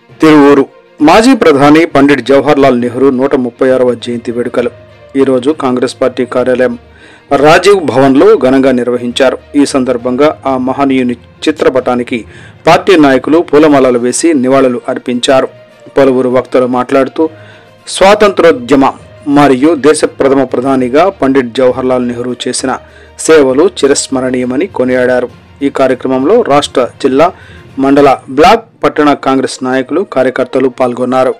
తిరువూరు మాజీ ప్రధాని పండిట్ జవహర్లాల్ నెహ్రూ 136వ జయంతి వేడుకలు ఈరోజు కాంగ్రెస్ పార్టీ కార్యాలయం రాజీవ్ భవన్లో ఘనంగా నిర్వహించారు. ఈ సందర్భంగా ఆ మహనీయుని చిత్రపటానికి పార్టీ నాయకులు పూలమాలలు వేసి నివాళులు అర్పించారు. పలువురు వక్తలు మాట్లాడుతూ స్వాతంత్రోద్యమ మరియు దేశ ప్రథమ ప్రధానిగా పండిట్ జవహర్లాల్ నెహ్రూ చేసిన సేవలు చిరస్మరణీయమని కొనియాడారు. ఈ కార్యక్రమంలో రాష్ట్ర, జిల్లా, మండల, బ్లాక్, పట్టణ కాంగ్రెస్ నాయకులు, కార్యకర్తలు పాల్గొన్నారు.